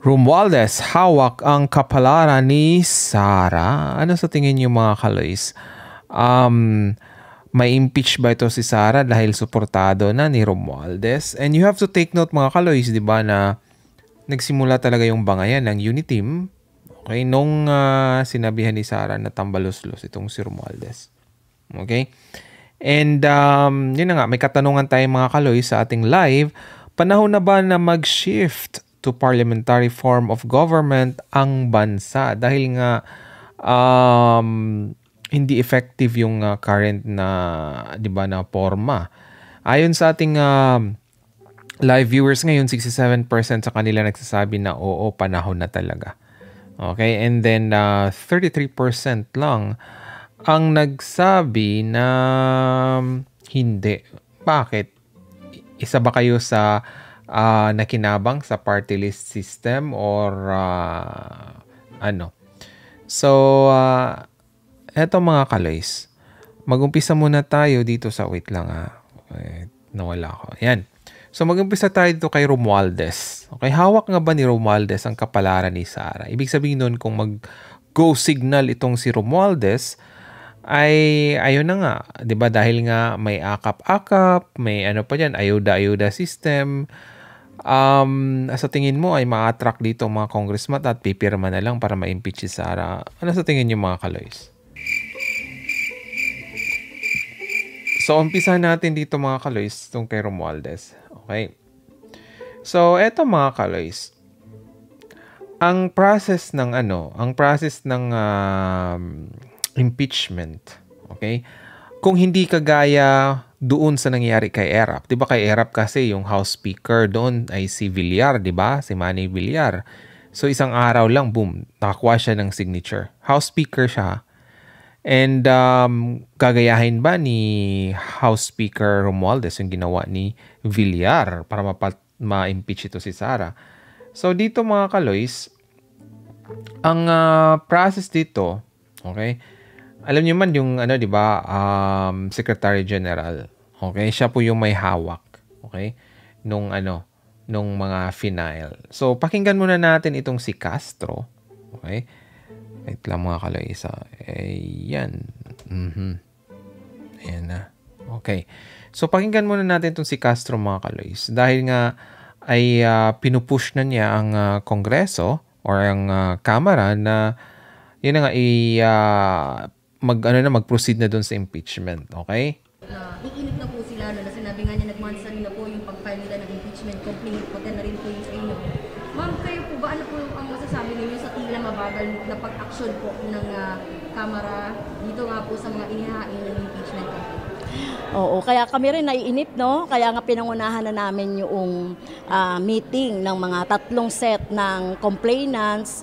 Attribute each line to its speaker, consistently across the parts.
Speaker 1: Romualdez, hawak ang kapalaran ni Sara. Ano sa tingin niyo mga kaloys? May impeach ba ito si Sara dahil suportado na ni Romualdez? And you have to take note mga kaloys, di ba, na nagsimula talaga yung bangayan ng Uniteam. Okay, nung sinabihan ni Sara na tambalos-los itong si Romualdez. Okay? And yun na nga, may katanungan tayo mga kaloy sa ating live. Panahon na ba na mag-shift to parliamentary form of government ang bansa? Dahil nga hindi effective yung current na, di ba, na forma. Ayon sa ating live viewers ngayon, 67% sa kanila nagsasabi na oo, panahon na talaga. Okay, and then 33% lang ang nagsabi na hindi. Bakit? Isa ba kayo sa nakinabang sa party list system or ano? So, eto mga kaloys. Mag-umpisa muna tayo dito sa, wait lang nawala ko. Yan. So, mag-umpisa tayo dito kay Romualdez. Okay, hawak nga ba ni Romualdez ang kapalaran ni Sara? Ibig sabihin nun, kung mag-go signal itong si Romualdez, ay ayun na nga, 'di ba, dahil nga may akap-akap, may ano pa diyan, ayuda-ayuda system. Sa tingin mo ay ma-attract dito mga congressman at pipirma na lang para ma-impeach si Sara? Ano sa tingin niyo mga kaloys? So, umpisahan natin dito mga kaloys itong kay Romualdez. Okay. So, eto mga kaloys. Ang process ng impeachment, okay? Kung hindi kagaya doon sa nangyari kay Erap. 'Di ba kay Erap kasi yung House Speaker doon ay si Villar, 'di ba? Si Manny Villar. So isang araw lang, boom, nakakuha siya ng signature. House Speaker siya. And gagayahin ba ni House Speaker Romualdez yung ginawa ni Villar para ma-impeach ito si Sara? So dito mga kaloys, ang process dito, okay? Alam niyo man yung di ba, Secretary General. Okay, siya po yung may hawak, okay? Nung mga final. So pakinggan muna natin itong si Castro, okay? Wait lang mga kaloys. Ayan. Ayan na. Okay. So pakinggan muna natin itong si Castro mga kaloys. Dahil nga ay pinupush na niya ang Kongreso or ang Kamara na yun na nga mag-proceed na doon sa impeachment. Okay?
Speaker 2: Iinip na po sila na sinabi nga niya nagmansa rin na po yung pag-file nila ng impeachment complaint, pati na rin po yung sa inyo. Ma'am, kayo po ba, ano po ang masasabi ninyo sa tila mabagal na pag-action po ng Kamara dito nga po sa mga inihain ng impeachment complaint?
Speaker 3: Oo, kaya kami rin naiinip, no? Kaya nga pinangunahan na namin yung meeting ng mga 3 set ng complainants.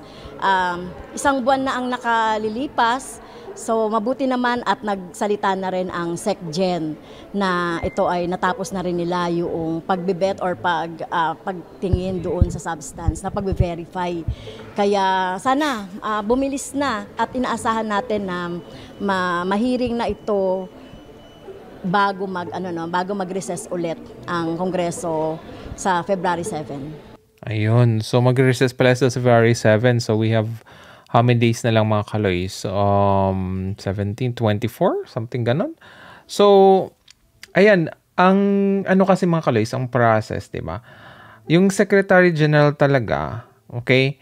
Speaker 3: Isang buwan na ang nakalilipas. So mabuti naman at nagsalita na rin ang SecGen na ito ay natapos na rin nila yung pagbibet or pagtingin doon sa substance na pagbe-verify. Kaya sana bumilis na at inaasahan natin na mahiring na ito bago mag-recess ulit ang Kongreso sa February 7.
Speaker 1: Ayun. So mag-recess pala sa February 7. So we have how many days na lang mga kaloys? 17, 24? Something ganon. So, ayan. Ang kasi mga kaloys, ang process, di ba? Yung Secretary General talaga, okay,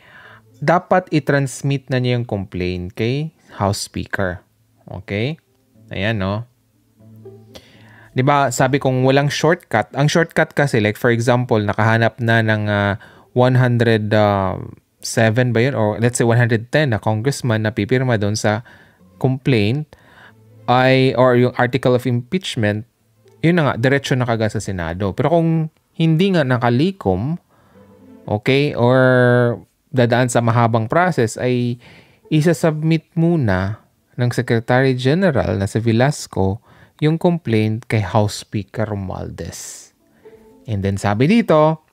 Speaker 1: dapat i-transmit na niya yung complaint kay House Speaker. Okay? Ayan, no? Di ba, sabi kong walang shortcut. Ang shortcut kasi, like for example, nakahanap na ng 107 ba yun? Or let's say 110 na congressman na pipirma doon sa complaint or yung article of impeachment, yun na nga, diretso na kagad sa Senado. Pero kung hindi nga nakalikom, okay, or dadaan sa mahabang process, ay isa-submit muna ng Secretary General na si Velasco yung complaint kay House Speaker Romualdez. And then sabi dito,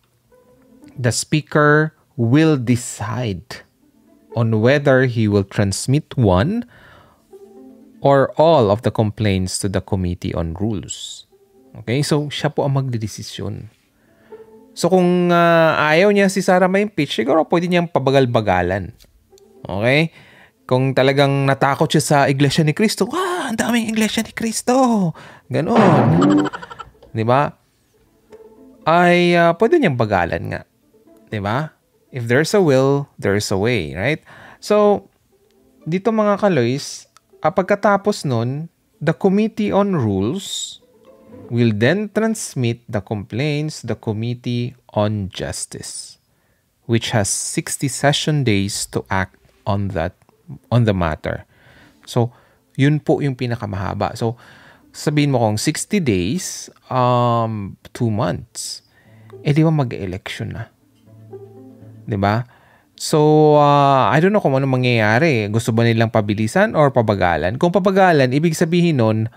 Speaker 1: the Speaker will decide on whether he will transmit one or all of the complaints to the Committee on Rules. Okay? So, siya po ang magdedesisyon. So kung ayaw niya si Sara ma-impeach, siguro pwede niyang pabagal-bagalan. Okay? Kung talagang natakot siya sa Iglesia ni Cristo, ang daming Iglesia ni Cristo. Ganon. Di ba? Ay pwede niyang bagalan nga. Di ba? If there's a will, there's a way. Right? So, dito mga kaloys, pagkatapos nun, the Committee on Rules will then transmit the complaints the Committee on Justice, which has 60 session days to act on the matter. So, yun po yung pinakamahaba. So, sabihin mo kung 60 days, 2 months, di ba mag-election na? Di ba? So, I don't know kung ano mangyayari. Gusto ba nilang pabilisan or pabagalan? Kung pabagalan, ibig sabihin nun,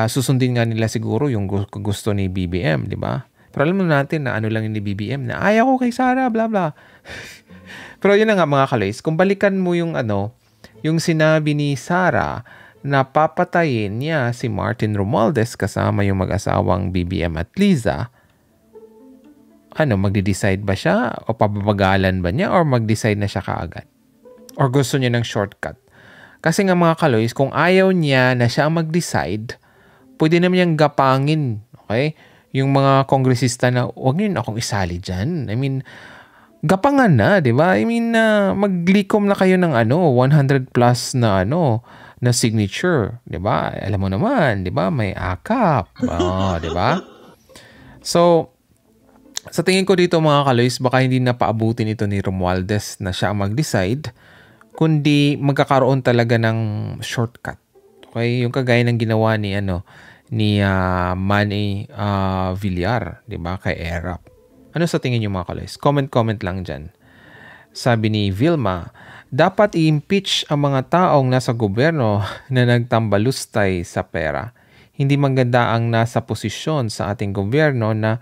Speaker 1: susundin nga nila siguro yung gusto ni BBM, di ba? Pero alam natin na lang ni BBM na ayaw ko kay Sara, bla bla. Pero yun na nga mga kaloys, kung balikan mo yung yung sinabi ni Sara na papatayin niya si Martin Romualdez kasama yung mag-asawang BBM at Liza, magde-decide ba siya o pababagalan ba niya or mag-decide na siya kaagad? Or gusto niya ng shortcut? Kasi nga mga kaloys, kung ayaw niya na siya mag-decide, pwede naman niyang gapangin, okay? Yung mga kongresista na, huwag niyo akong isali dyan. I mean, gapangan na, di ba? I mean, maglikom na kayo ng 100 plus na na signature, di ba? Alam mo naman, di ba? May akap. Di ba? So, sa tingin ko dito mga kaloys, baka hindi na paabutin ito ni Romualdez na siya ang mag-decide, kundi magkakaroon talaga ng shortcut. Okay? Yung kagaya ng ginawa ni Manny Villar, 'di ba? Kay ERAP. Ano sa tingin niyo mga kaloys? Comment lang diyan. Sabi ni Vilma, dapat i-impeach ang mga taong nasa gobyerno na nagtambalustay sa pera. Hindi maganda ang nasa posisyon sa ating gobyerno na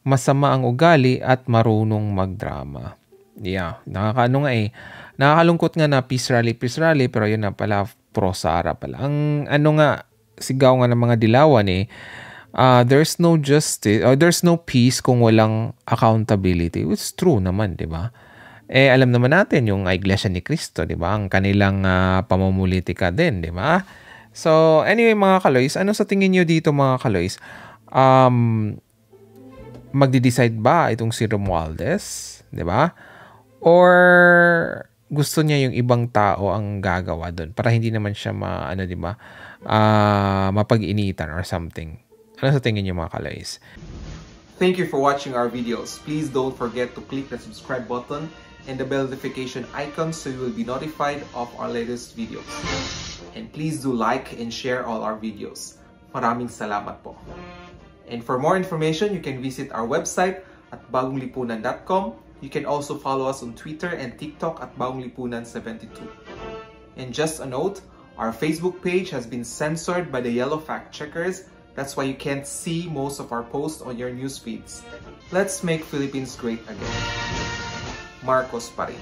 Speaker 1: masama ang ugali at marunong magdrama. Yeah, nakakalungkot nga na peace rally, pero yun na pala, pro-Sara pala. Ang sigaw nga ng mga dilawan there's no justice, or there's no peace kung walang accountability. It's true naman, di ba? Alam naman natin yung Iglesia ni Cristo, di ba? Ang kanilang pamumulitika din, di ba? So, anyway mga kaloys, ano sa tingin nyo dito mga kaloys? Magdi-decide ba itong si Romualdez, di ba? Or gusto niya yung ibang tao ang gagawa doon para hindi naman siya di ba? Mapag-initan or something. Ano sa tingin niyo mga kaloys?
Speaker 4: Thank you for watching our videos. Please don't forget to click the subscribe button and the bell notification icon so you will be notified of our latest videos. And please do like and share all our videos. Maraming salamat po. And for more information, you can visit our website at bagonglipunan.com. You can also follow us on Twitter and TikTok at bagonglipunan72. And just a note, our Facebook page has been censored by the yellow fact checkers. That's why you can't see most of our posts on your news feeds. Let's make Philippines great again. Marcos pa rin.